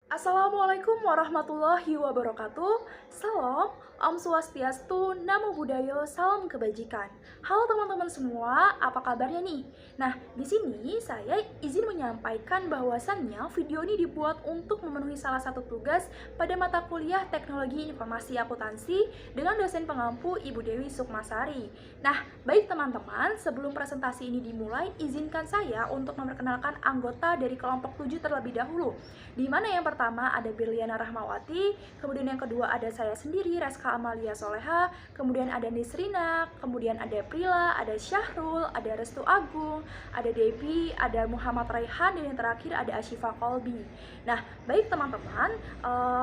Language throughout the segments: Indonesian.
Assalamualaikum warahmatullahi wabarakatuh. Salam, Om Swastiastu, Namo Buddhaya, salam kebajikan. Halo teman-teman semua, apa kabarnya nih? Nah, di sini saya izin menyampaikan bahwasannya video ini dibuat untuk memenuhi salah satu tugas pada mata kuliah Teknologi Informasi Akuntansi dengan dosen pengampu Ibu Dewi Sukmasari. Nah, baik teman-teman, sebelum presentasi ini dimulai, izinkan saya untuk memperkenalkan anggota dari kelompok 7 terlebih dahulu. Di mana yang pertama ada Birliana Rahmawati, kemudian yang kedua ada saya sendiri, Reska Amalia Soleha, kemudian ada Nisrina, kemudian ada Prila, ada Syahrul, ada Restu Agung, ada Debbie, ada Muhammad Raihan, dan yang terakhir ada Ashifa Kolbi. Nah, baik teman-teman,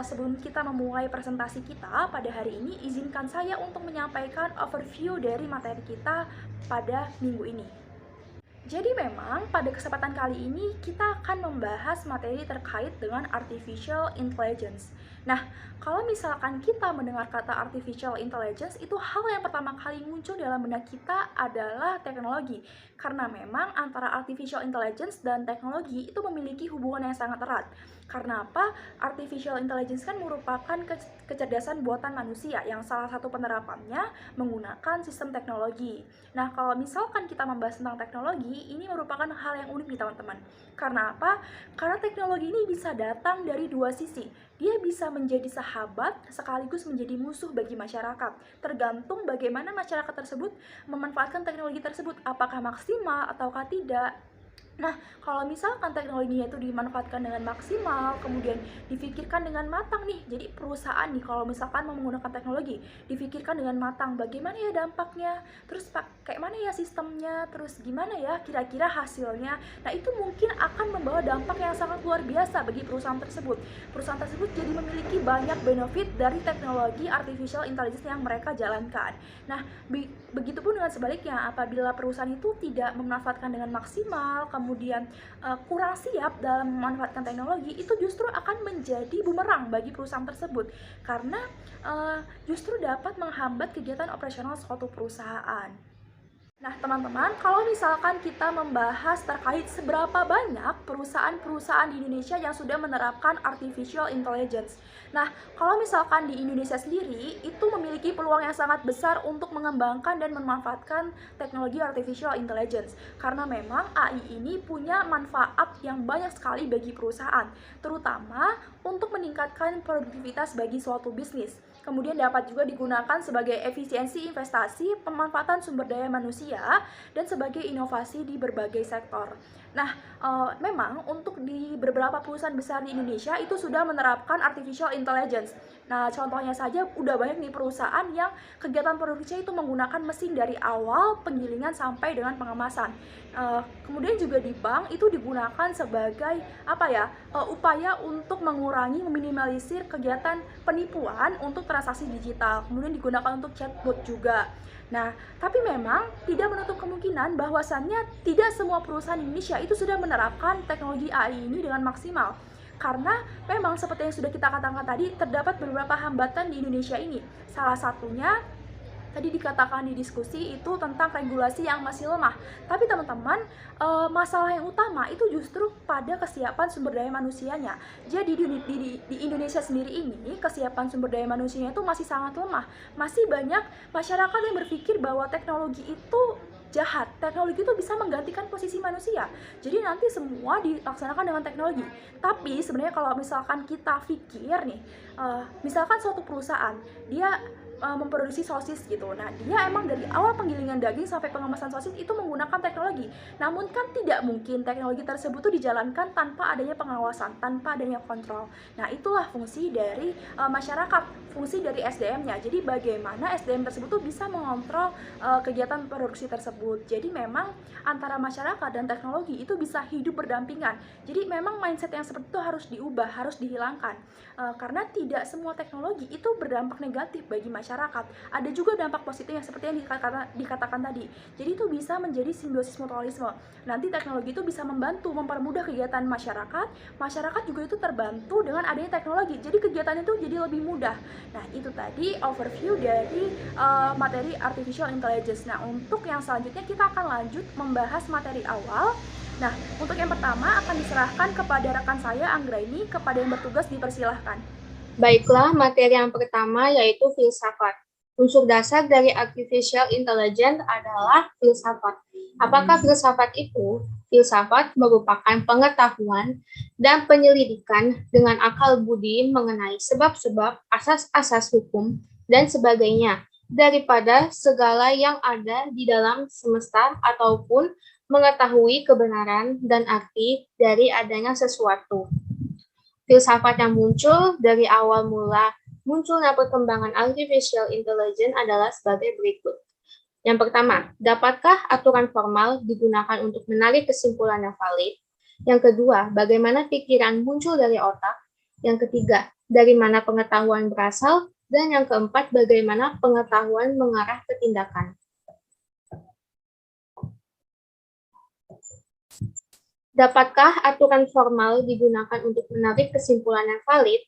sebelum kita memulai presentasi kita pada hari ini, izinkan saya untuk menyampaikan overview dari materi kita pada minggu ini. Jadi memang pada kesempatan kali ini kita akan membahas materi terkait dengan artificial intelligence. Nah, kalau misalkan kita mendengar kata artificial intelligence, itu hal yang pertama kali muncul dalam benak kita adalah teknologi. Karena memang antara artificial intelligence dan teknologi itu memiliki hubungan yang sangat erat. Karena apa? Artificial intelligence kan merupakan kecerdasan buatan manusia yang salah satu penerapannya menggunakan sistem teknologi. Nah, kalau misalkan kita membahas tentang teknologi, ini merupakan hal yang unik nih teman-teman. Karena apa? Karena teknologi ini bisa datang dari dua sisi. Dia bisa menjadi sahabat sekaligus menjadi musuh bagi masyarakat. Tergantung bagaimana masyarakat tersebut memanfaatkan teknologi tersebut, apakah maksimal ataukah tidak. Nah, kalau misalkan teknologinya itu dimanfaatkan dengan maksimal, kemudian difikirkan dengan matang nih, jadi perusahaan nih kalau misalkan mau menggunakan teknologi, difikirkan dengan matang, bagaimana ya dampaknya, terus kayak mana ya sistemnya, terus gimana ya kira-kira hasilnya. Nah, itu mungkin akan membawa dampak yang sangat luar biasa bagi perusahaan tersebut. Perusahaan tersebut jadi memiliki banyak benefit dari teknologi artificial intelligence yang mereka jalankan. Nah, begitupun dengan sebaliknya, apabila perusahaan itu tidak memanfaatkan dengan maksimal, kemudian kurang siap dalam memanfaatkan teknologi, itu justru akan menjadi bumerang bagi perusahaan tersebut karena justru dapat menghambat kegiatan operasional suatu perusahaan. Nah, teman-teman, kalau misalkan kita membahas terkait seberapa banyak perusahaan-perusahaan di Indonesia yang sudah menerapkan artificial intelligence. Nah, kalau misalkan di Indonesia sendiri, itu memiliki peluang yang sangat besar untuk mengembangkan dan memanfaatkan teknologi artificial intelligence. Karena memang AI ini punya manfaat yang banyak sekali bagi perusahaan, terutama untuk meningkatkan produktivitas bagi suatu bisnis. Kemudian dapat juga digunakan sebagai efisiensi investasi, pemanfaatan sumber daya manusia, dan sebagai inovasi di berbagai sektor. Nah, memang untuk di beberapa perusahaan besar di Indonesia itu sudah menerapkan artificial intelligence. Nah, contohnya saja udah banyak nih perusahaan yang kegiatan produksinya itu menggunakan mesin dari awal penggilingan sampai dengan pengemasan. Kemudian juga di bank itu digunakan sebagai upaya untuk mengurangi, meminimalisir kegiatan penipuan untuk transaksi digital. Kemudian digunakan untuk chatbot juga. Nah, tapi memang tidak menutup kemungkinan bahwasannya tidak semua perusahaan Indonesia itu sudah menerapkan teknologi AI ini dengan maksimal. Karena memang seperti yang sudah kita katakan tadi, terdapat beberapa hambatan di Indonesia ini. Salah satunya tadi dikatakan di diskusi itu tentang regulasi yang masih lemah. Tapi teman-teman, masalah yang utama itu justru pada kesiapan sumber daya manusianya. Jadi di Indonesia sendiri ini, kesiapan sumber daya manusianya itu masih sangat lemah. Masih banyak masyarakat yang berpikir bahwa teknologi itu jahat. Teknologi itu bisa menggantikan posisi manusia. Jadi nanti semua dilaksanakan dengan teknologi. Tapi sebenarnya kalau misalkan kita pikir nih, misalkan suatu perusahaan, dia memproduksi sosis gitu. Nah, dia emang dari awal penggilingan daging sampai pengemasan sosis itu menggunakan teknologi. Namun kan tidak mungkin teknologi tersebut tuh dijalankan tanpa adanya pengawasan, tanpa adanya kontrol. Nah, itulah fungsi dari masyarakat, fungsi dari SDM-nya. Jadi bagaimana SDM tersebut tuh bisa mengontrol kegiatan produksi tersebut. Jadi memang antara masyarakat dan teknologi itu bisa hidup berdampingan. Jadi memang mindset yang seperti itu harus diubah, harus dihilangkan. Karena tidak semua teknologi itu berdampak negatif bagi masyarakat. Ada juga dampak positif yang seperti yang dikatakan tadi. Jadi itu bisa menjadi simbiosis mutualisme. Nanti teknologi itu bisa membantu, mempermudah kegiatan masyarakat. Masyarakat juga itu terbantu dengan adanya teknologi. Jadi kegiatan itu jadi lebih mudah. Nah, itu tadi overview dari materi artificial intelligence. Nah, untuk yang selanjutnya kita akan lanjut membahas materi awal Nah, untuk yang pertama akan diserahkan kepada rekan saya Anggraini, kepada yang bertugas dipersilahkan. Baiklah, materi yang pertama yaitu filsafat. Unsur dasar dari artificial intelligence adalah filsafat. Apakah filsafat itu? Filsafat merupakan pengetahuan dan penyelidikan dengan akal budi mengenai sebab-sebab, asas-asas hukum, dan sebagainya daripada segala yang ada di dalam semesta ataupun mengetahui kebenaran dan arti dari adanya sesuatu. Filsafat yang muncul dari awal mula munculnya perkembangan artificial intelligence adalah sebagai berikut. Yang pertama, dapatkah aturan formal digunakan untuk menarik kesimpulan yang valid? Yang kedua, bagaimana pikiran muncul dari otak? Yang ketiga, dari mana pengetahuan berasal? Dan yang keempat, bagaimana pengetahuan mengarah ke tindakan? Dapatkah aturan formal digunakan untuk menarik kesimpulan yang valid?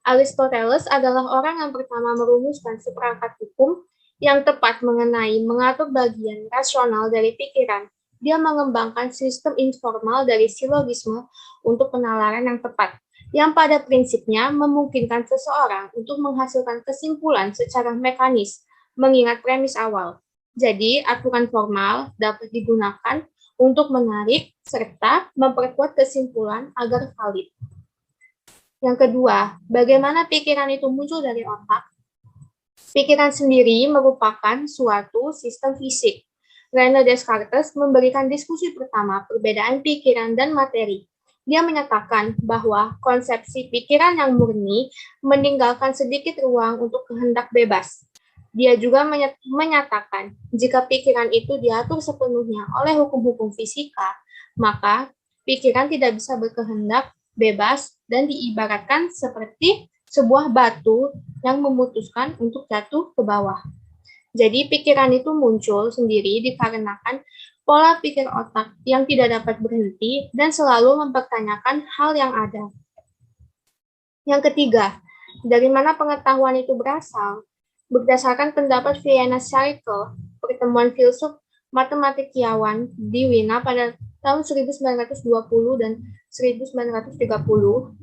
Aristoteles adalah orang yang pertama merumuskan seperangkat hukum yang tepat mengenai mengatur bagian rasional dari pikiran. Dia mengembangkan sistem informal dari silogisme untuk penalaran yang tepat, yang pada prinsipnya memungkinkan seseorang untuk menghasilkan kesimpulan secara mekanis, mengingat premis awal. Jadi, aturan formal dapat digunakan untuk menarik serta memperkuat kesimpulan agar valid. Yang kedua, bagaimana pikiran itu muncul dari otak? Pikiran sendiri merupakan suatu sistem fisik. René Descartes memberikan diskusi pertama perbedaan pikiran dan materi. Dia menyatakan bahwa konsepsi pikiran yang murni meninggalkan sedikit ruang untuk kehendak bebas. Dia juga menyatakan jika pikiran itu diatur sepenuhnya oleh hukum-hukum fisika, maka pikiran tidak bisa berkehendak bebas dan diibaratkan seperti sebuah batu yang memutuskan untuk jatuh ke bawah. Jadi pikiran itu muncul sendiri dikarenakan pola pikir otak yang tidak dapat berhenti dan selalu mempertanyakan hal yang ada. Yang ketiga, dari mana pengetahuan itu berasal? Berdasarkan pendapat Vienna Circle, pertemuan filsuf matematikiawan di Wina pada tahun 1920 dan 1930,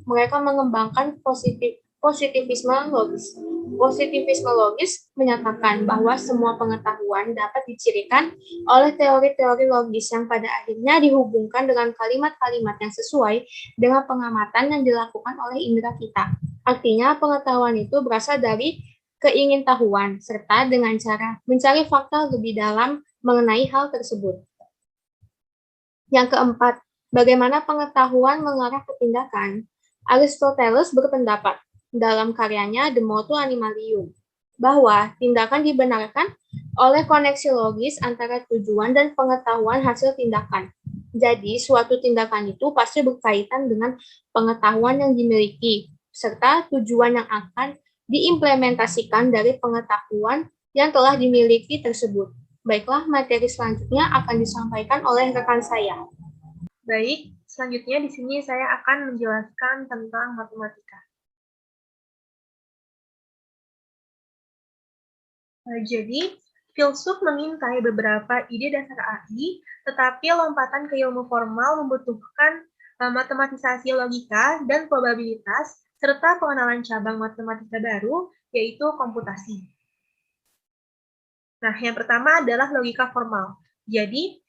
mereka mengembangkan positivisme logis. Positivisme logis menyatakan bahwa semua pengetahuan dapat dicirikan oleh teori-teori logis yang pada akhirnya dihubungkan dengan kalimat-kalimat yang sesuai dengan pengamatan yang dilakukan oleh indera kita. Artinya, pengetahuan itu berasal dari keingintahuan, serta dengan cara mencari fakta lebih dalam mengenai hal tersebut. Yang keempat, bagaimana pengetahuan mengarah ke tindakan? Aristoteles berpendapat dalam karyanya The Motu Animalium bahwa tindakan dibenarkan oleh koneksi logis antara tujuan dan pengetahuan hasil tindakan. Jadi, suatu tindakan itu pasti berkaitan dengan pengetahuan yang dimiliki, serta tujuan yang akan diimplementasikan dari pengetahuan yang telah dimiliki tersebut. Baiklah, materi selanjutnya akan disampaikan oleh rekan saya. Baik, selanjutnya di sini saya akan menjelaskan tentang matematika. Jadi, filsuf mengintai beberapa ide dasar AI, tetapi lompatan ke ilmu formal membutuhkan matematisasi logika dan probabilitas, serta pengenalan cabang matematika baru, yaitu komputasi. Nah, yang pertama adalah logika formal. Jadi,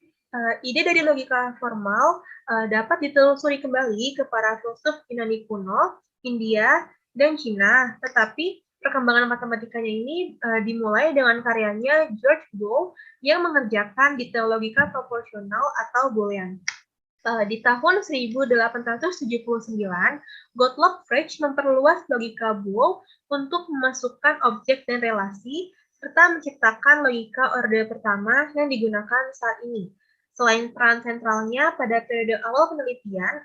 ide dari logika formal dapat ditelusuri kembali ke para filsuf Yunani kuno, India, dan Cina, tetapi perkembangan matematikanya ini dimulai dengan karyanya George Boole yang mengerjakan detail logika proporsional atau Boolean. Di tahun 1879, Gottlob Frege memperluas logika Boole untuk memasukkan objek dan relasi, serta menciptakan logika orde pertama yang digunakan saat ini. Selain peran sentralnya pada periode awal penelitian,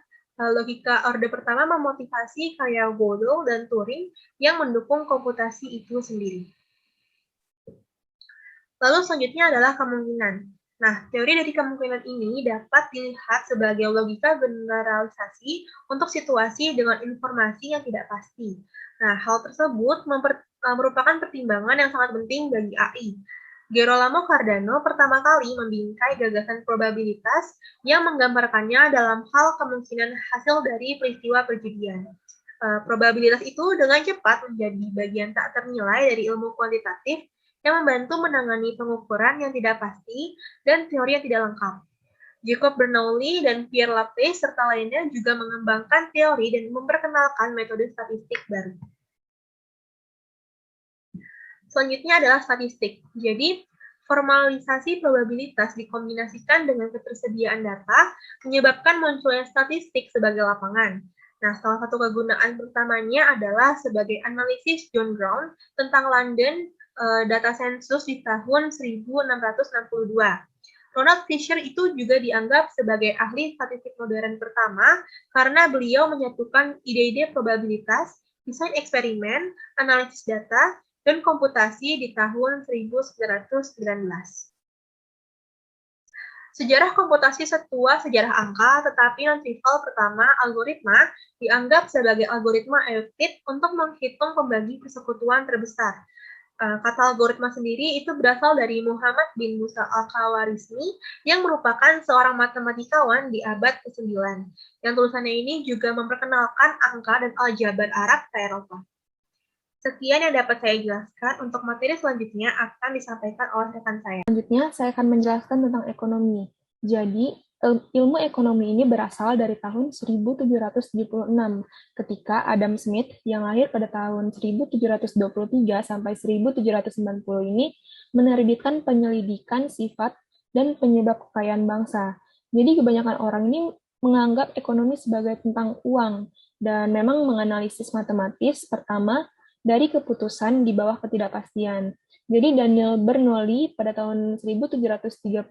logika orde pertama memotivasi karya Gödel dan Turing yang mendukung komputasi itu sendiri. Lalu selanjutnya adalah kemungkinan. Nah, teori dari kemungkinan ini dapat dilihat sebagai logika generalisasi untuk situasi dengan informasi yang tidak pasti. Nah, hal tersebut merupakan pertimbangan yang sangat penting bagi AI. Gerolamo Cardano pertama kali membingkai gagasan probabilitas yang menggambarkannya dalam hal kemungkinan hasil dari peristiwa perjudian. Probabilitas itu dengan cepat menjadi bagian tak ternilai dari ilmu kuantitatif yang membantu menangani pengukuran yang tidak pasti dan teori yang tidak lengkap. Jacob Bernoulli dan Pierre Laplace serta lainnya juga mengembangkan teori dan memperkenalkan metode statistik baru. Selanjutnya adalah statistik. Jadi, formalisasi probabilitas dikombinasikan dengan ketersediaan data menyebabkan munculnya statistik sebagai lapangan. Nah, salah satu kegunaan pertamanya adalah sebagai analisis John Brown tentang London data sensus di tahun 1662. Ronald Fisher itu juga dianggap sebagai ahli statistik modern pertama karena beliau menyatukan ide-ide probabilitas, desain eksperimen, analisis data, dan komputasi di tahun 1919. Sejarah komputasi setua sejarah angka, tetapi non-trivial pertama, algoritma, dianggap sebagai algoritma Euclid untuk menghitung pembagi persekutuan terbesar. Kata algoritma sendiri itu berasal dari Muhammad bin Musa al-Khawarizmi yang merupakan seorang matematikawan di abad ke-9. Yang tulisannya ini juga memperkenalkan angka dan aljabar Arab ke Eropa. Sekian yang dapat saya jelaskan. Untuk materi selanjutnya akan disampaikan oleh rekan saya. Selanjutnya, saya akan menjelaskan tentang ekonomi. Jadi, ilmu ekonomi ini berasal dari tahun 1776, ketika Adam Smith yang lahir pada tahun 1723 sampai 1790 ini menerbitkan penyelidikan sifat dan penyebab kekayaan bangsa. Jadi, kebanyakan orang ini menganggap ekonomi sebagai tentang uang, dan memang menganalisis matematis pertama dari keputusan di bawah ketidakpastian. Jadi Daniel Bernoulli pada tahun 1738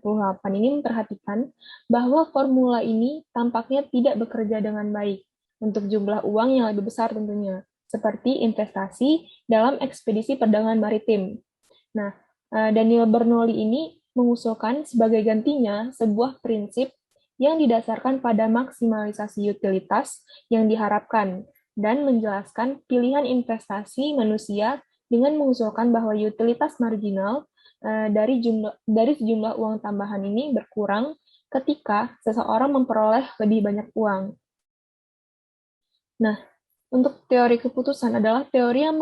ini memperhatikan bahwa formula ini tampaknya tidak bekerja dengan baik untuk jumlah uang yang lebih besar tentunya, seperti investasi dalam ekspedisi perdagangan maritim. Nah, Daniel Bernoulli ini mengusulkan sebagai gantinya sebuah prinsip yang didasarkan pada maksimalisasi utilitas yang diharapkan dan menjelaskan pilihan investasi manusia dengan mengusulkan bahwa utilitas marginal dari sejumlah uang tambahan ini berkurang ketika seseorang memperoleh lebih banyak uang. Nah, untuk teori keputusan adalah teori yang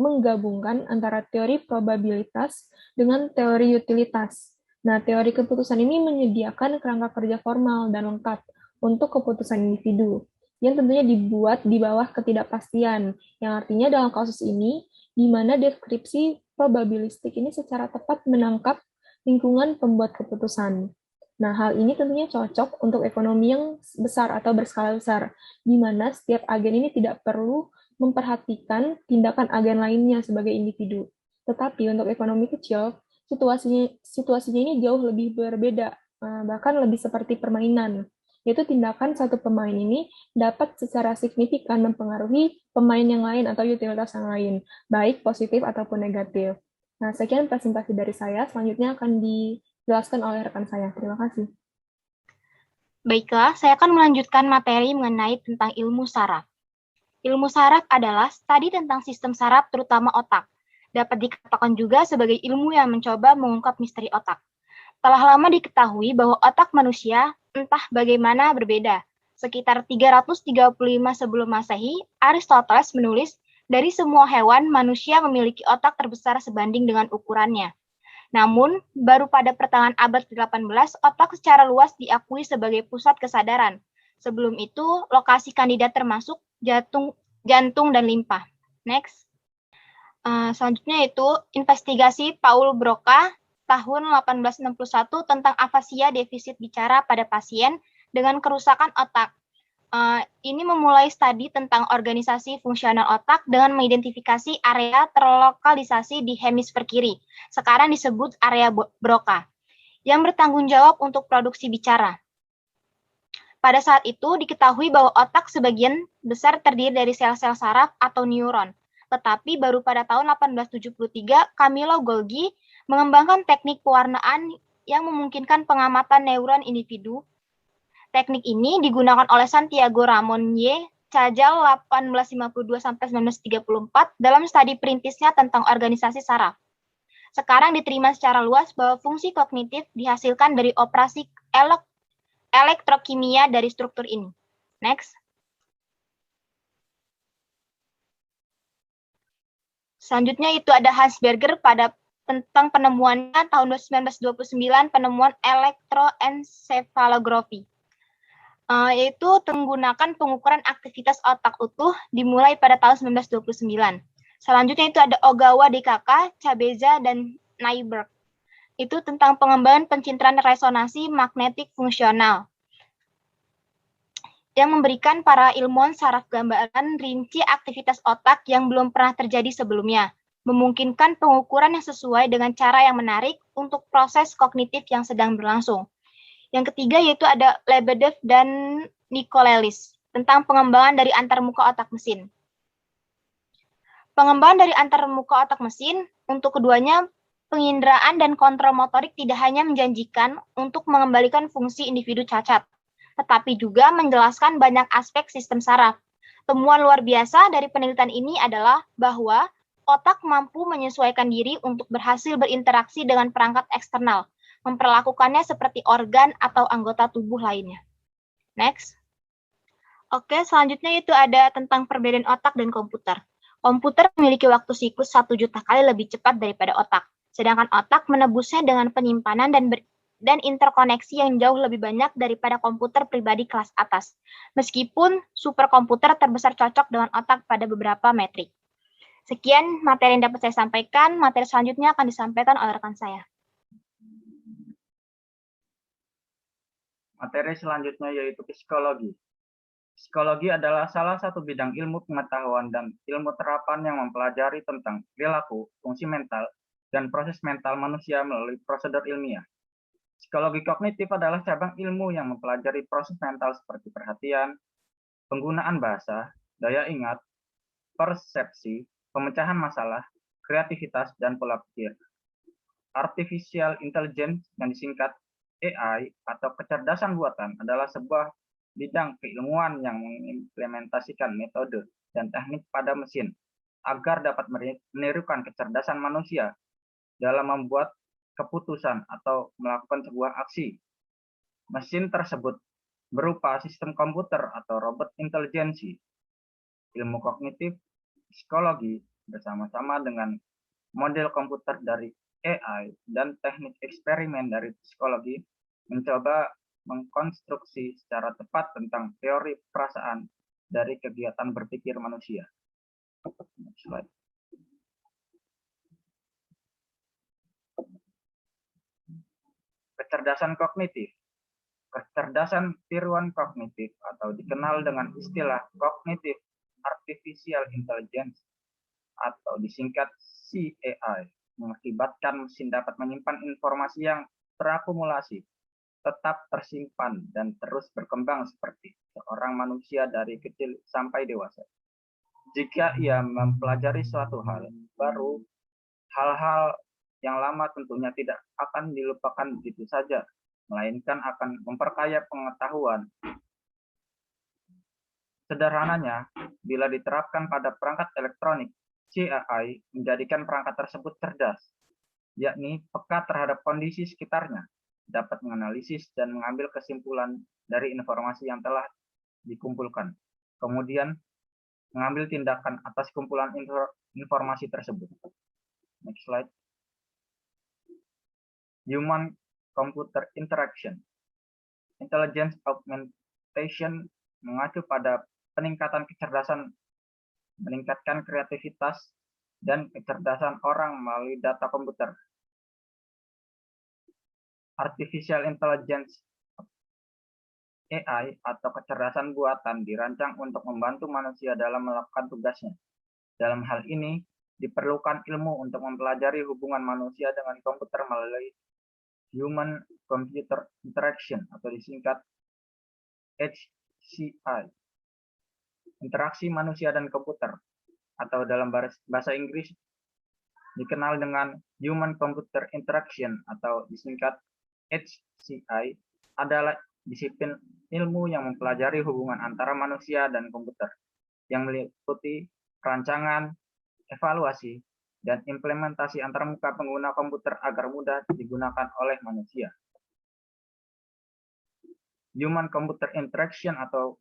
menggabungkan antara teori probabilitas dengan teori utilitas. Nah, teori keputusan ini menyediakan kerangka kerja formal dan lengkap untuk keputusan individu, yang tentunya dibuat di bawah ketidakpastian, yang artinya dalam kasus ini, di mana deskripsi probabilistik ini secara tepat menangkap lingkungan pembuat keputusan. Nah, hal ini tentunya cocok untuk ekonomi yang besar atau berskala besar, di mana setiap agen ini tidak perlu memperhatikan tindakan agen lainnya sebagai individu. Tetapi untuk ekonomi kecil, situasinya ini jauh lebih berbeda, bahkan lebih seperti permainan, yaitu tindakan satu pemain ini dapat secara signifikan mempengaruhi pemain yang lain atau utilitas yang lain, baik positif ataupun negatif. Nah, sekian presentasi dari saya. Selanjutnya akan dijelaskan oleh rekan saya. Terima kasih. Baiklah, saya akan melanjutkan materi mengenai tentang ilmu saraf. Ilmu saraf adalah studi tentang sistem saraf, terutama otak. Dapat dikatakan juga sebagai ilmu yang mencoba mengungkap misteri otak. Telah lama diketahui bahwa otak manusia entah bagaimana berbeda. Sekitar 335 sebelum Masehi, Aristoteles menulis, dari semua hewan, manusia memiliki otak terbesar sebanding dengan ukurannya. Namun, baru pada pertengahan abad ke-18, otak secara luas diakui sebagai pusat kesadaran. Sebelum itu, lokasi kandidat termasuk jantung dan limpa. Next. Selanjutnya itu investigasi Paul Broca tahun 1861 tentang afasia defisit bicara pada pasien dengan kerusakan otak. Ini memulai studi tentang organisasi fungsional otak dengan mengidentifikasi area terlokalisasi di hemisfer kiri, sekarang disebut area Broca, yang bertanggung jawab untuk produksi bicara. Pada saat itu diketahui bahwa otak sebagian besar terdiri dari sel-sel saraf atau neuron, tetapi baru pada tahun 1873 Camillo Golgi mengembangkan teknik pewarnaan yang memungkinkan pengamatan neuron individu. Teknik ini digunakan oleh Santiago Ramon Y. Cajal 1852-1934 dalam studi perintisnya tentang organisasi saraf. Sekarang diterima secara luas bahwa fungsi kognitif dihasilkan dari operasi elektrokimia dari struktur ini. Next. Selanjutnya itu ada Hans Berger tentang penemuannya tahun 1929, penemuan elektroencephalografi. Yaitu menggunakan pengukuran aktivitas otak utuh dimulai pada tahun 1929. Selanjutnya itu ada Ogawa DKK, Cabeza, dan Nyberg. Itu tentang pengembangan pencitraan resonansi magnetik fungsional yang memberikan para ilmuwan saraf gambaran rinci aktivitas otak yang belum pernah terjadi sebelumnya, memungkinkan pengukuran yang sesuai dengan cara yang menarik untuk proses kognitif yang sedang berlangsung. Yang ketiga yaitu ada Lebedev dan Nicolelis tentang pengembangan dari antarmuka otak mesin. Pengembangan dari antarmuka otak mesin, untuk keduanya penginderaan dan kontrol motorik tidak hanya menjanjikan untuk mengembalikan fungsi individu cacat, tetapi juga menjelaskan banyak aspek sistem saraf. Temuan luar biasa dari penelitian ini adalah bahwa otak mampu menyesuaikan diri untuk berhasil berinteraksi dengan perangkat eksternal, memperlakukannya seperti organ atau anggota tubuh lainnya. Next. Oke, selanjutnya itu ada tentang perbedaan otak dan komputer. Komputer memiliki waktu siklus 1 juta kali lebih cepat daripada otak, sedangkan otak menebusnya dengan penyimpanan dan interkoneksi yang jauh lebih banyak daripada komputer pribadi kelas atas. Meskipun superkomputer terbesar cocok dengan otak pada beberapa metrik. Sekian materi yang dapat saya sampaikan. Materi selanjutnya akan disampaikan oleh rekan saya. Materi selanjutnya yaitu psikologi. Psikologi adalah salah satu bidang ilmu pengetahuan dan ilmu terapan yang mempelajari tentang perilaku, fungsi mental, dan proses mental manusia melalui prosedur ilmiah. Psikologi kognitif adalah cabang ilmu yang mempelajari proses mental seperti perhatian, penggunaan bahasa, daya ingat, persepsi, pemecahan masalah, kreativitas, dan pola pikir. Artificial Intelligence yang disingkat AI atau kecerdasan buatan adalah sebuah bidang keilmuan yang mengimplementasikan metode dan teknik pada mesin agar dapat menirukan kecerdasan manusia dalam membuat keputusan atau melakukan sebuah aksi. Mesin tersebut berupa sistem komputer atau robot intelijensi. Ilmu kognitif psikologi bersama-sama dengan model komputer dari AI dan teknik eksperimen dari psikologi mencoba mengkonstruksi secara tepat tentang teori perasaan dari kegiatan berpikir manusia. Next slide. Kecerdasan kognitif. Kecerdasan tiruan kognitif atau dikenal dengan istilah Cognitive Artificial Intelligence atau disingkat CAI mengakibatkan mesin dapat menyimpan informasi yang terakumulasi, tetap tersimpan, dan terus berkembang seperti seorang manusia dari kecil sampai dewasa. Jika ia mempelajari suatu hal baru, hal-hal yang lama tentunya tidak akan dilupakan begitu saja, melainkan akan memperkaya pengetahuan. Sederhananya, bila diterapkan pada perangkat elektronik, CAI menjadikan perangkat tersebut cerdas, yakni peka terhadap kondisi sekitarnya, dapat menganalisis dan mengambil kesimpulan dari informasi yang telah dikumpulkan, kemudian mengambil tindakan atas kumpulan informasi tersebut. Next slide. Human-computer interaction. Intelligence augmentation mengacu pada peningkatan kecerdasan, meningkatkan kreativitas dan kecerdasan orang melalui data komputer. Artificial Intelligence AI atau kecerdasan buatan dirancang untuk membantu manusia dalam melakukan tugasnya. Dalam hal ini, diperlukan ilmu untuk mempelajari hubungan manusia dengan komputer melalui Human Computer Interaction atau disingkat HCI. Interaksi manusia dan komputer atau dalam bahasa Inggris dikenal dengan Human Computer Interaction atau disingkat HCI adalah disiplin ilmu yang mempelajari hubungan antara manusia dan komputer yang meliputi perancangan, evaluasi, dan implementasi antarmuka pengguna komputer agar mudah digunakan oleh manusia. Human Computer Interaction atau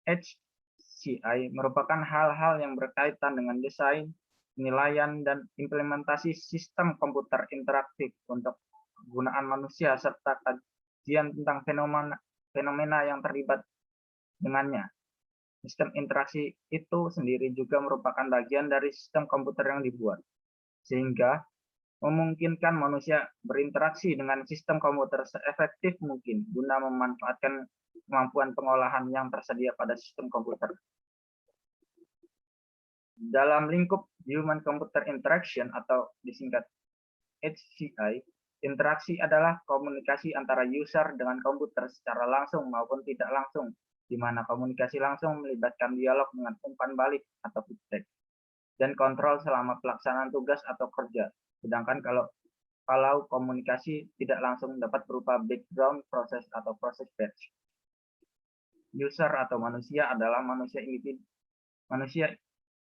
HCI merupakan hal-hal yang berkaitan dengan desain, penilaian, dan implementasi sistem komputer interaktif untuk penggunaan manusia serta kajian tentang fenomena yang terlibat dengannya. Sistem interaksi itu sendiri juga merupakan bagian dari sistem komputer yang dibuat, sehingga memungkinkan manusia berinteraksi dengan sistem komputer seefektif mungkin guna memanfaatkan kemampuan pengolahan yang tersedia pada sistem komputer. Dalam lingkup Human Computer Interaction atau disingkat HCI, interaksi adalah komunikasi antara user dengan komputer secara langsung maupun tidak langsung, di mana komunikasi langsung melibatkan dialog dengan umpan balik atau feedback, dan kontrol selama pelaksanaan tugas atau kerja. Sedangkan kalau komunikasi tidak langsung dapat berupa background proses atau proses batch. User atau manusia adalah manusia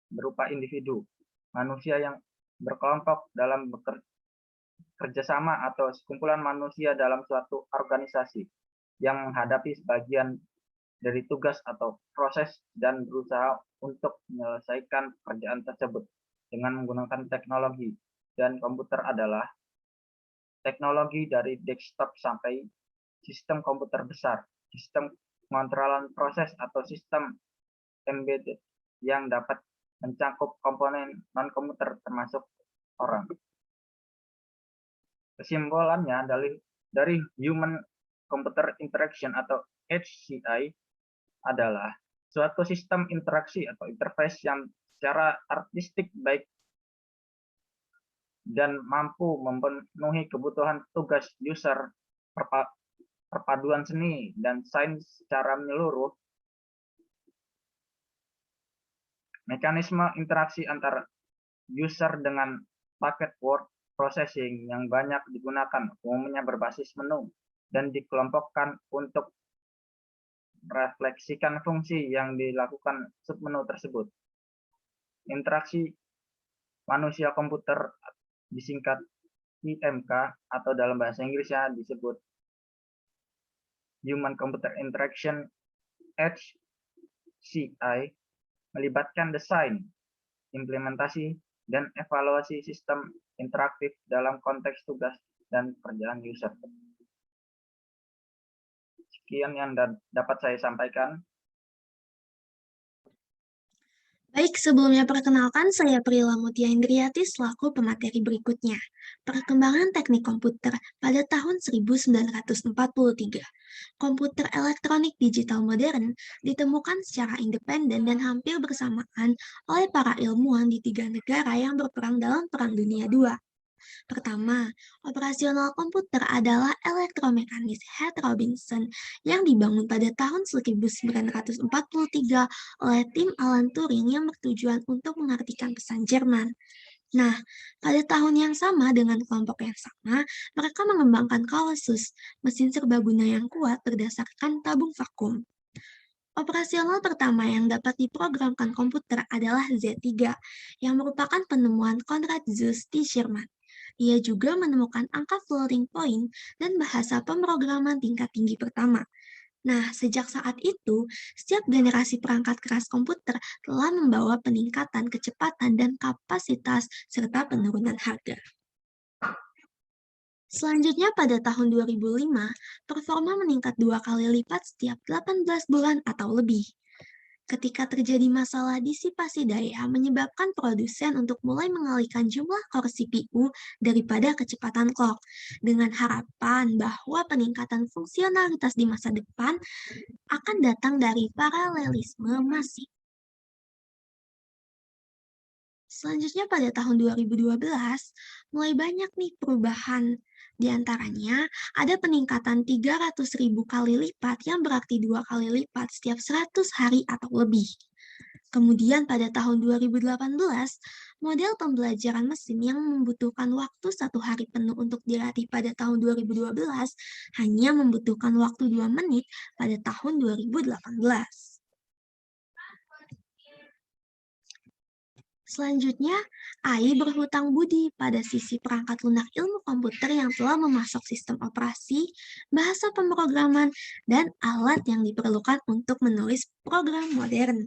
berupa individu, manusia yang berkelompok dalam bekerjasama atau sekumpulan manusia dalam suatu organisasi yang menghadapi sebagian dari tugas atau proses dan berusaha untuk menyelesaikan pekerjaan tersebut dengan menggunakan teknologi. Dan komputer adalah teknologi dari desktop sampai sistem komputer besar, sistem pengontrolan proses atau sistem embedded yang dapat mencakup komponen non-komputer termasuk orang. Kesimpulannya dari Human Computer Interaction atau HCI adalah suatu sistem interaksi atau interface yang secara artistik baik dan mampu memenuhi kebutuhan tugas user, perpaduan seni dan sains secara menyeluruh. Mekanisme interaksi antara user dengan paket word processing yang banyak digunakan umumnya berbasis menu dan dikelompokkan untuk merefleksikan fungsi yang dilakukan submenu tersebut. Interaksi manusia komputer disingkat IMK atau dalam bahasa Inggrisnya disebut Human Computer Interaction HCI melibatkan desain, implementasi, dan evaluasi sistem interaktif dalam konteks tugas dan pekerjaan user. Sekian yang dapat saya sampaikan. Baik, sebelumnya perkenalkan saya Prila Mutia Indriati selaku pemateri berikutnya. Perkembangan teknik komputer pada tahun 1943. Komputer elektronik digital modern ditemukan secara independen dan hampir bersamaan oleh para ilmuwan di 3 negara yang berperang dalam Perang Dunia II. Pertama, operasional komputer adalah elektromekanis Hertz Robinson yang dibangun pada tahun 1943 oleh tim Alan Turing yang bertujuan untuk mengartikan pesan Jerman. Nah, pada tahun yang sama dengan kelompok yang sama, mereka mengembangkan Colossus, mesin serbaguna yang kuat berdasarkan tabung vakum. Operasional pertama yang dapat diprogramkan komputer adalah Z3, yang merupakan penemuan Konrad Zuse di Jerman. Ia juga menemukan angka floating point dan bahasa pemrograman tingkat tinggi pertama. Nah, sejak saat itu, setiap generasi perangkat keras komputer telah membawa peningkatan kecepatan dan kapasitas serta penurunan harga. Selanjutnya pada tahun 2005, performa meningkat 2 kali lipat setiap 18 bulan atau lebih. Ketika terjadi masalah disipasi daya menyebabkan produsen untuk mulai mengalihkan jumlah core CPU daripada kecepatan clock, dengan harapan bahwa peningkatan fungsionalitas di masa depan akan datang dari paralelisme masif. Selanjutnya pada tahun 2012, mulai banyak nih perubahan. Di antaranya, ada peningkatan 300.000 kali lipat yang berarti 2 kali lipat setiap 100 hari atau lebih. Kemudian pada tahun 2018, model pembelajaran mesin yang membutuhkan waktu 1 hari penuh untuk dilatih pada tahun 2012 hanya membutuhkan waktu 2 menit pada tahun 2018. Selanjutnya, AI berhutang budi pada sisi perangkat lunak ilmu komputer yang telah memasok sistem operasi, bahasa pemrograman, dan alat yang diperlukan untuk menulis program modern.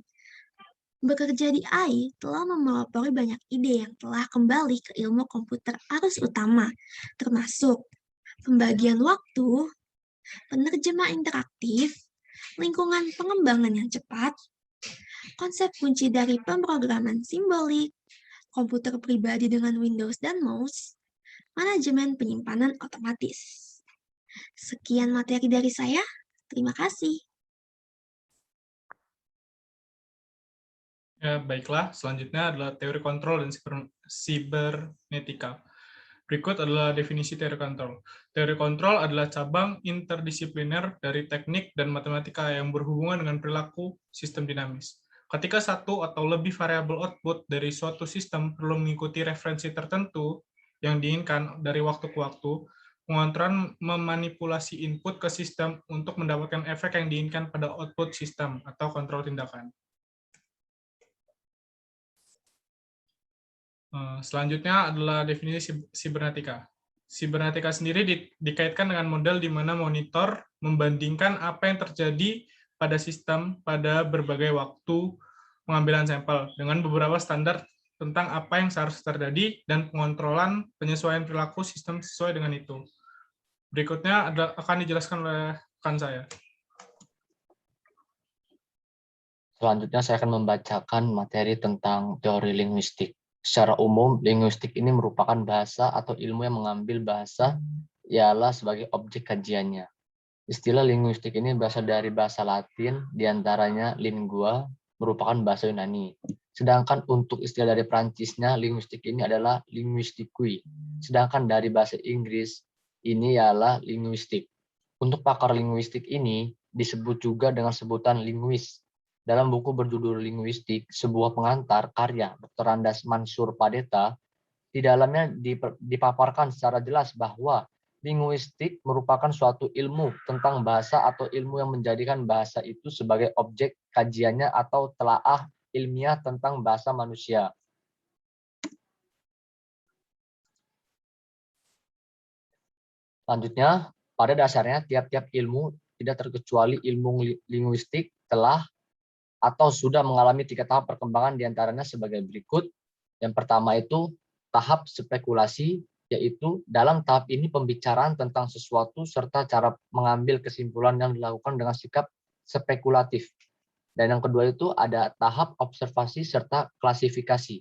Bekerja di AI telah memelopori banyak ide yang telah kembali ke ilmu komputer arus utama, termasuk pembagian waktu, penerjemah interaktif, lingkungan pengembangan yang cepat, konsep kunci dari pemrograman simbolik, komputer pribadi dengan Windows dan mouse, manajemen penyimpanan otomatis. Sekian materi dari saya. Terima kasih. Ya, baiklah, selanjutnya adalah teori kontrol dan sibernetika. Berikut adalah definisi teori kontrol. Teori kontrol adalah cabang interdisipliner dari teknik dan matematika yang berhubungan dengan perilaku sistem dinamis. Ketika satu atau lebih variabel output dari suatu sistem perlu mengikuti referensi tertentu yang diinginkan dari waktu ke waktu, pengontrolan memanipulasi input ke sistem untuk mendapatkan efek yang diinginkan pada output sistem atau kontrol tindakan. Selanjutnya adalah definisi sibernetika. Sibernetika sendiri dikaitkan dengan model di mana monitor membandingkan apa yang terjadi pada sistem pada berbagai waktu pengambilan sampel dengan beberapa standar tentang apa yang seharusnya terjadi dan pengontrolan penyesuaian perilaku sistem sesuai dengan itu. Berikutnya akan dijelaskan oleh rekan saya. Selanjutnya saya akan membacakan materi tentang teori linguistik. Secara umum, linguistik ini merupakan bahasa atau ilmu yang mengambil bahasa ialah sebagai objek kajiannya. Istilah linguistik ini berasal dari bahasa Latin, diantaranya lingua, merupakan bahasa Yunani. Sedangkan untuk istilah dari Prancisnya, linguistik ini adalah linguisticui. Sedangkan dari bahasa Inggris, ini ialah linguistik. Untuk pakar linguistik ini disebut juga dengan sebutan linguis. Dalam buku berjudul Linguistik, sebuah pengantar karya Dr. Andas Mansur Padeta, di dalamnya dipaparkan secara jelas bahwa linguistik merupakan suatu ilmu tentang bahasa atau ilmu yang menjadikan bahasa itu sebagai objek kajiannya atau telaah ilmiah tentang bahasa manusia. Selanjutnya, pada dasarnya tiap-tiap ilmu, tidak terkecuali ilmu linguistik, telah atau sudah mengalami 3 tahap perkembangan diantaranya sebagai berikut. Yang pertama itu tahap spekulasi, yaitu dalam tahap ini pembicaraan tentang sesuatu serta cara mengambil kesimpulan yang dilakukan dengan sikap spekulatif. Dan yang kedua itu ada tahap observasi serta klasifikasi,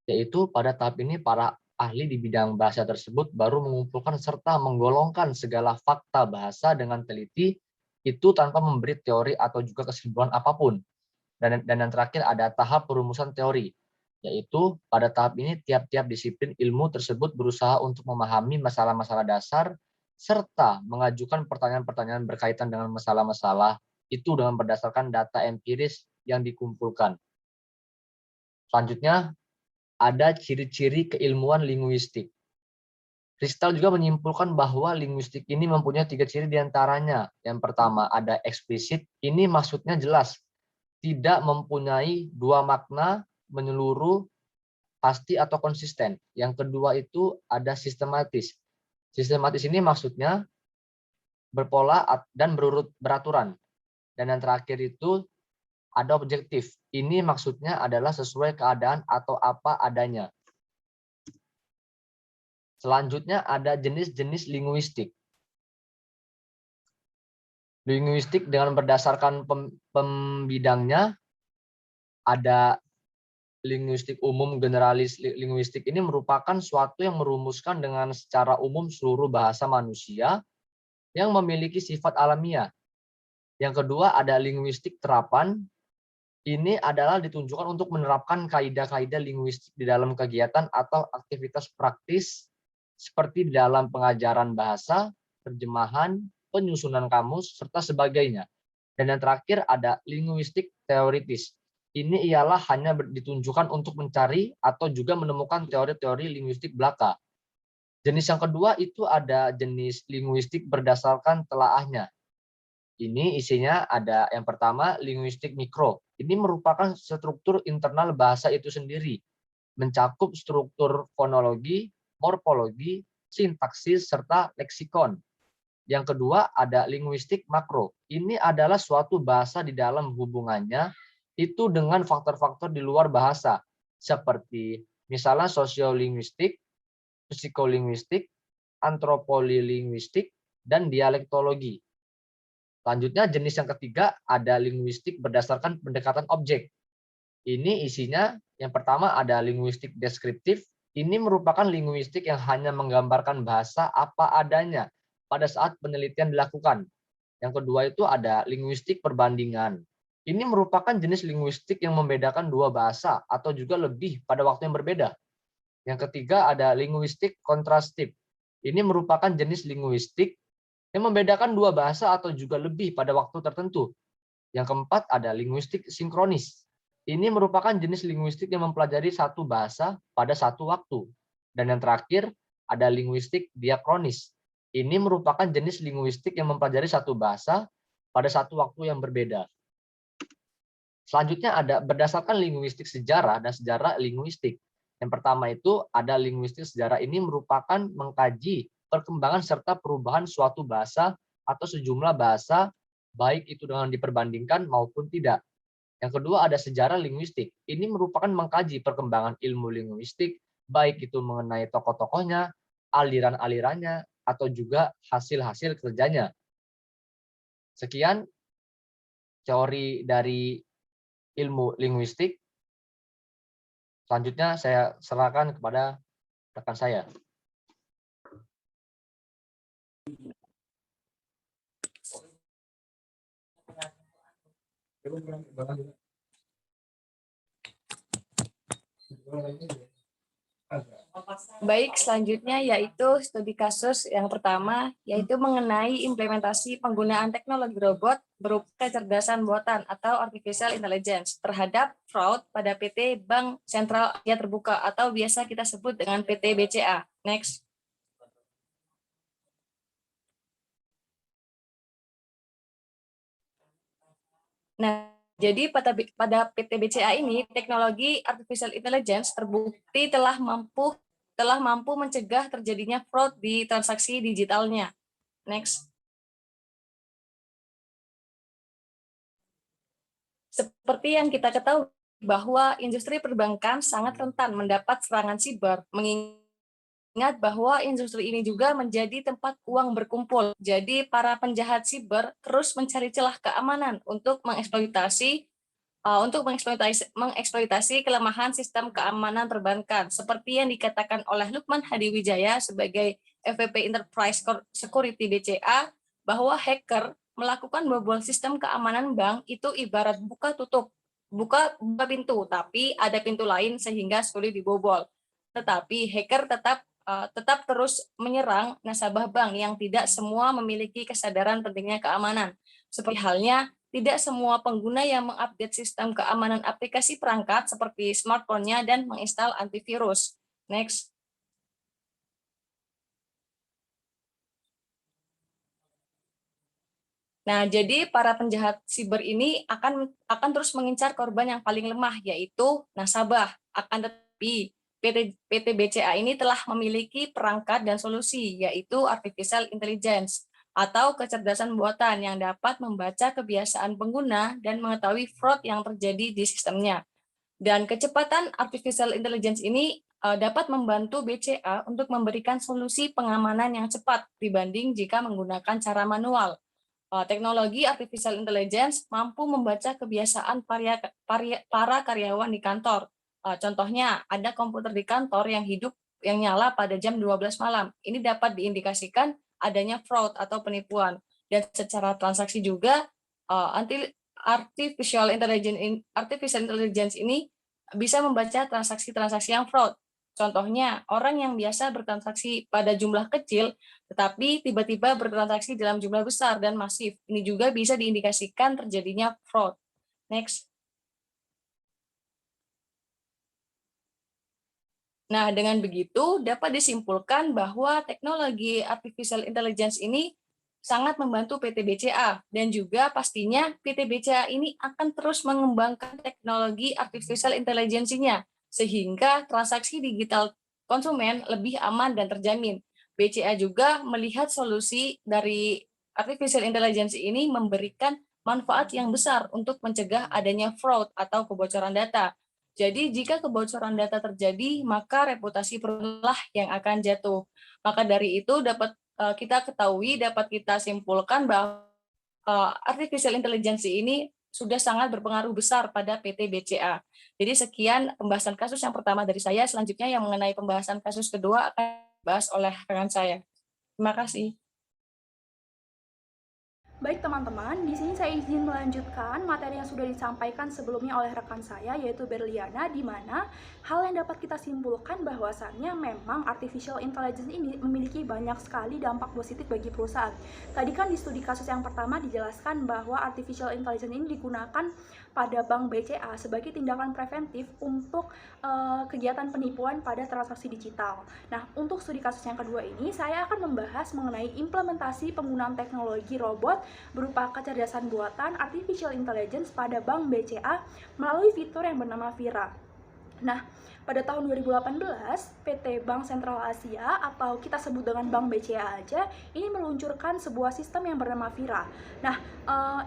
yaitu pada tahap ini para ahli di bidang bahasa tersebut baru mengumpulkan serta menggolongkan segala fakta bahasa dengan teliti, itu tanpa memberi teori atau juga kesimpulan apapun. Dan yang terakhir ada tahap perumusan teori, yaitu pada tahap ini tiap-tiap disiplin ilmu tersebut berusaha untuk memahami masalah-masalah dasar serta mengajukan pertanyaan-pertanyaan berkaitan dengan masalah-masalah itu dengan berdasarkan data empiris yang dikumpulkan. Selanjutnya ada ciri-ciri keilmuan linguistik. Kristal juga menyimpulkan bahwa linguistik ini mempunyai 3 ciri diantaranya. Yang pertama ada eksplisit, ini maksudnya jelas, tidak mempunyai 2 makna menyeluruh, pasti atau konsisten. Yang kedua itu ada sistematis. Sistematis ini maksudnya berpola dan beraturan. Dan yang terakhir itu ada objektif. Ini maksudnya adalah sesuai keadaan atau apa adanya. Selanjutnya ada jenis-jenis linguistik. Linguistik dengan berdasarkan pembidangnya, ada linguistik umum, generalis linguistik ini merupakan suatu yang merumuskan dengan secara umum seluruh bahasa manusia yang memiliki sifat alamiah. Yang kedua ada linguistik terapan, ini adalah ditunjukkan untuk menerapkan kaidah-kaidah linguistik di dalam kegiatan atau aktivitas praktis seperti di dalam pengajaran bahasa, terjemahan, penyusunan kamus, serta sebagainya. Dan yang terakhir ada linguistik teoritis. Ini ialah hanya ditunjukkan untuk mencari atau juga menemukan teori-teori linguistik belaka. Jenis yang kedua itu ada jenis linguistik berdasarkan telaahnya. Ini isinya ada yang pertama linguistik mikro. Ini merupakan struktur internal bahasa itu sendiri. mencakup struktur fonologi, morfologi, sintaksis, serta leksikon. Yang kedua ada linguistik makro. Ini adalah suatu bahasa di dalam hubungannya itu dengan faktor-faktor di luar bahasa, seperti misalnya sosiolinguistik, psikolinguistik, antropolilinguistik, dan dialektologi. Selanjutnya jenis yang ketiga ada linguistik berdasarkan pendekatan objek. Ini isinya yang pertama ada linguistik deskriptif. Ini merupakan linguistik yang hanya menggambarkan bahasa apa adanya pada saat penelitian dilakukan. Yang kedua itu ada linguistik perbandingan. Ini merupakan jenis linguistik yang membedakan dua bahasa atau juga lebih pada waktu yang berbeda. Yang ketiga ada linguistik kontrastif. Ini merupakan jenis linguistik yang membedakan dua bahasa atau juga lebih pada waktu tertentu. Yang keempat ada linguistik sinkronis. Ini merupakan jenis linguistik yang mempelajari satu bahasa pada satu waktu. Dan yang terakhir ada linguistik diakronis. Ini merupakan jenis linguistik yang mempelajari satu bahasa pada satu waktu yang berbeda. Selanjutnya ada berdasarkan linguistik sejarah dan sejarah linguistik. Yang pertama itu ada linguistik sejarah. Ini merupakan mengkaji perkembangan serta perubahan suatu bahasa atau sejumlah bahasa, baik itu dengan diperbandingkan maupun tidak. Yang kedua ada sejarah linguistik. Ini merupakan mengkaji perkembangan ilmu linguistik, baik itu mengenai tokoh-tokohnya, aliran-alirannya, atau juga hasil-hasil kerjanya. Sekian teori dari ilmu linguistik. Selanjutnya saya serahkan kepada rekan saya. Baik, selanjutnya yaitu studi kasus yang pertama, yaitu mengenai implementasi penggunaan teknologi robot berupa kecerdasan buatan atau artificial intelligence terhadap fraud pada PT Bank Sentral Asia Terbuka atau biasa kita sebut dengan PT BCA. Next. Nah, jadi pada PT BCA ini, teknologi artificial intelligence terbukti telah mampu mencegah terjadinya fraud di transaksi digitalnya. Next. Seperti yang kita ketahui bahwa industri perbankan sangat rentan mendapat serangan siber, mengingat bahwa industri ini juga menjadi tempat uang berkumpul. Jadi para penjahat siber terus mencari celah keamanan untuk mengeksploitasi kelemahan sistem keamanan perbankan, seperti yang dikatakan oleh Lukman Hadiwijaya sebagai FVP Enterprise Security BCA, bahwa hacker melakukan bobol sistem keamanan bank itu ibarat buka pintu, tapi ada pintu lain sehingga sulit dibobol. Tetapi hacker tetap terus menyerang nasabah bank yang tidak semua memiliki kesadaran pentingnya keamanan. Seperti halnya tidak semua pengguna yang mengupdate sistem keamanan aplikasi perangkat seperti smartphone-nya dan menginstal antivirus. Next. Nah, jadi para penjahat siber ini akan terus mengincar korban yang paling lemah, yaitu nasabah. Akan tetapi PT BCA ini telah memiliki perangkat dan solusi, yaitu artificial intelligence atau kecerdasan buatan yang dapat membaca kebiasaan pengguna dan mengetahui fraud yang terjadi di sistemnya. Dan kecepatan artificial intelligence ini dapat membantu BCA untuk memberikan solusi pengamanan yang cepat dibanding jika menggunakan cara manual. Teknologi artificial intelligence mampu membaca kebiasaan para karyawan di kantor. Contohnya, ada komputer di kantor yang nyala pada jam 12 malam. Ini dapat diindikasikan adanya fraud atau penipuan. Dan secara transaksi juga artificial intelligence ini bisa membaca transaksi-transaksi yang fraud. Contohnya, orang yang biasa bertransaksi pada jumlah kecil, tetapi tiba-tiba bertransaksi dalam jumlah besar dan masif. Ini juga bisa diindikasikan terjadinya fraud. Next. Nah, dengan begitu dapat disimpulkan bahwa teknologi artificial intelligence ini sangat membantu PT BCA, dan juga pastinya PT BCA ini akan terus mengembangkan teknologi artificial intelligence-nya sehingga transaksi digital konsumen lebih aman dan terjamin. BCA juga melihat solusi dari artificial intelligence ini memberikan manfaat yang besar untuk mencegah adanya fraud atau kebocoran data. Jadi jika kebocoran data terjadi, maka reputasi perusahaan yang akan jatuh. Maka dari itu dapat kita ketahui, dapat kita simpulkan bahwa artificial intelligence ini sudah sangat berpengaruh besar pada PT BCA. Jadi sekian pembahasan kasus yang pertama dari saya. Selanjutnya yang mengenai pembahasan kasus kedua akan dibahas oleh rekan saya. Terima kasih. Baik teman-teman, di sini saya izin melanjutkan materi yang sudah disampaikan sebelumnya oleh rekan saya, yaitu Berliana, di mana hal yang dapat kita simpulkan bahwasannya memang artificial intelligence ini memiliki banyak sekali dampak positif bagi perusahaan. Tadi kan di studi kasus yang pertama dijelaskan bahwa artificial intelligence ini digunakan pada Bank BCA sebagai tindakan preventif untuk kegiatan penipuan pada transaksi digital. Nah, untuk studi kasus yang kedua ini, saya akan membahas mengenai implementasi penggunaan teknologi robot berupa kecerdasan buatan artificial intelligence pada Bank BCA melalui fitur yang bernama Vira. Nah, pada tahun 2018, PT Bank Sentral Asia atau kita sebut dengan Bank BCA aja, ini meluncurkan sebuah sistem yang bernama Vira. Nah,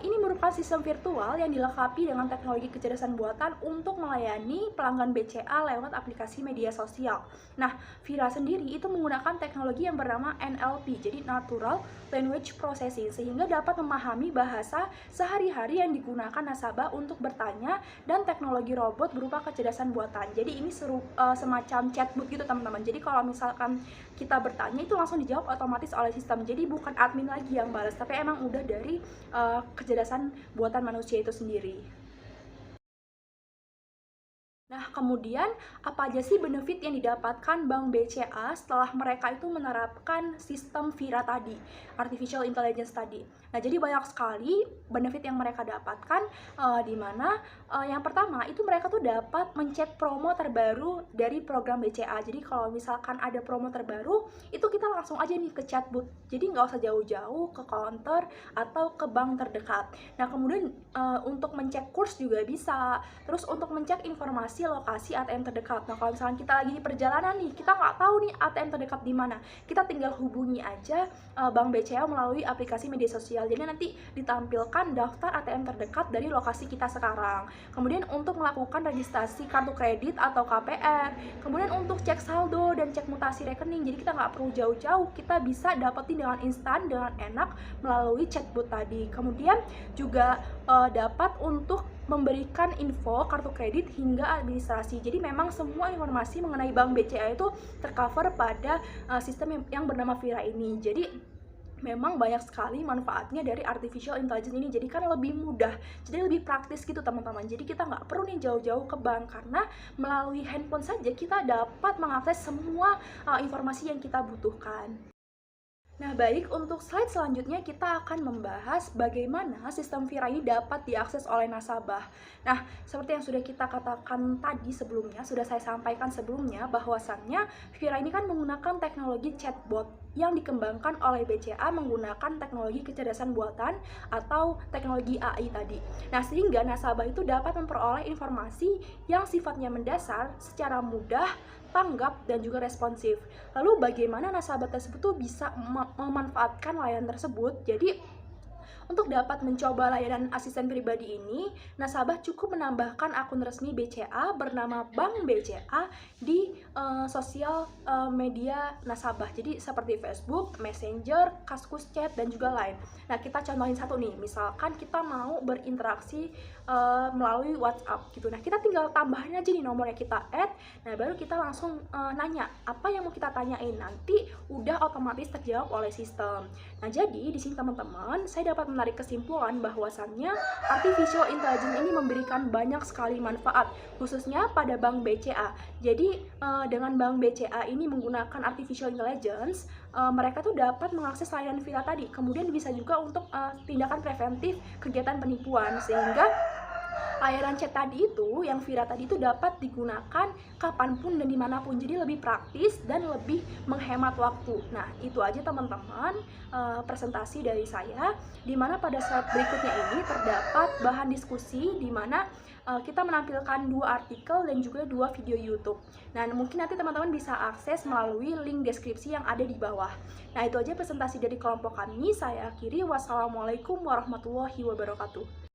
ini merupakan sistem virtual yang dilengkapi dengan teknologi kecerdasan buatan untuk melayani pelanggan BCA lewat aplikasi media sosial. Nah, Vira sendiri itu menggunakan teknologi yang bernama NLP, jadi Natural Language Processing, sehingga dapat memahami bahasa sehari-hari yang digunakan nasabah untuk bertanya, dan teknologi robot berupa kecerdasan buatan. Jadi ini semacam chatbot gitu teman-teman. Jadi kalau misalkan kita bertanya itu langsung dijawab otomatis oleh sistem. Jadi bukan admin lagi yang balas, tapi emang udah dari kecerdasan buatan manusia itu sendiri. Nah, kemudian apa aja sih benefit yang didapatkan Bank BCA setelah mereka itu menerapkan sistem Vira tadi, artificial intelligence tadi. Nah, jadi banyak sekali benefit yang mereka dapatkan, di mana yang pertama itu mereka tuh dapat mencet promo terbaru dari program BCA. Jadi kalau misalkan ada promo terbaru, itu kita langsung aja nih ke chatbot. Jadi nggak usah jauh-jauh ke counter atau ke bank terdekat. Nah, kemudian untuk mencek kurs juga bisa. Terus untuk mencek informasi lokasi ATM terdekat. Nah, kalau misalkan kita lagi di perjalanan nih, kita nggak tahu nih ATM terdekat di mana, kita tinggal hubungi aja Bank BCA melalui aplikasi media sosial. Jadi nanti ditampilkan daftar ATM terdekat dari lokasi kita sekarang. Kemudian untuk melakukan registrasi kartu kredit atau KPR, kemudian untuk cek saldo dan cek mutasi rekening. Jadi kita nggak perlu jauh-jauh, kita bisa dapetin dengan instan, dengan enak melalui chatbot tadi. Kemudian juga dapat untuk memberikan info kartu kredit hingga administrasi. Jadi memang semua informasi mengenai Bank BCA itu tercover pada sistem yang bernama Vira ini. Jadi memang banyak sekali manfaatnya dari artificial intelligence ini. Jadi kan lebih mudah, jadi lebih praktis gitu teman-teman. Jadi kita nggak perlu nih jauh-jauh ke bank, karena melalui handphone saja kita dapat mengakses semua informasi yang kita butuhkan. Nah, baik, untuk slide selanjutnya kita akan membahas bagaimana sistem Vira ini dapat diakses oleh nasabah. Nah, seperti yang sudah kita katakan tadi sebelumnya, sudah saya sampaikan sebelumnya, bahwasannya Vira ini kan menggunakan teknologi chatbot yang dikembangkan oleh BCA menggunakan teknologi kecerdasan buatan atau teknologi AI tadi. Nah, sehingga nasabah itu dapat memperoleh informasi yang sifatnya mendasar secara mudah, tanggap, dan juga responsif. Lalu bagaimana nasabah tersebut tuh bisa memanfaatkan layanan tersebut? Jadi untuk dapat mencoba layanan asisten pribadi ini, nasabah cukup menambahkan akun resmi BCA bernama Bank BCA di sosial media nasabah. Jadi seperti Facebook, Messenger, Kaskus Chat, dan juga lain. Nah, kita contohin satu nih, misalkan kita mau berinteraksi melalui WhatsApp gitu. Nah, kita tinggal tambahin aja nih nomornya, kita add. Nah, baru kita langsung nanya apa yang mau kita tanyain. Nanti udah otomatis terjawab oleh sistem. Nah, jadi di sini teman-teman, saya dapat menarik kesimpulan bahwasannya artificial intelligence ini memberikan banyak sekali manfaat, khususnya pada Bank BCA. Jadi dengan Bank BCA ini menggunakan artificial intelligence, mereka tuh dapat mengakses layanan Vira tadi. Kemudian bisa juga untuk tindakan preventif kegiatan penipuan, sehingga Layanan chat tadi itu, yang Vira tadi itu dapat digunakan kapanpun dan dimanapun, jadi lebih praktis dan lebih menghemat waktu. Nah, itu aja teman-teman presentasi dari saya, dimana pada slide berikutnya ini terdapat bahan diskusi, dimana kita menampilkan 2 artikel dan juga 2 video YouTube. Nah, mungkin nanti teman-teman bisa akses melalui link deskripsi yang ada di bawah. Nah, itu aja presentasi dari kelompok kami. Saya akhiri. Wassalamualaikum warahmatullahi wabarakatuh.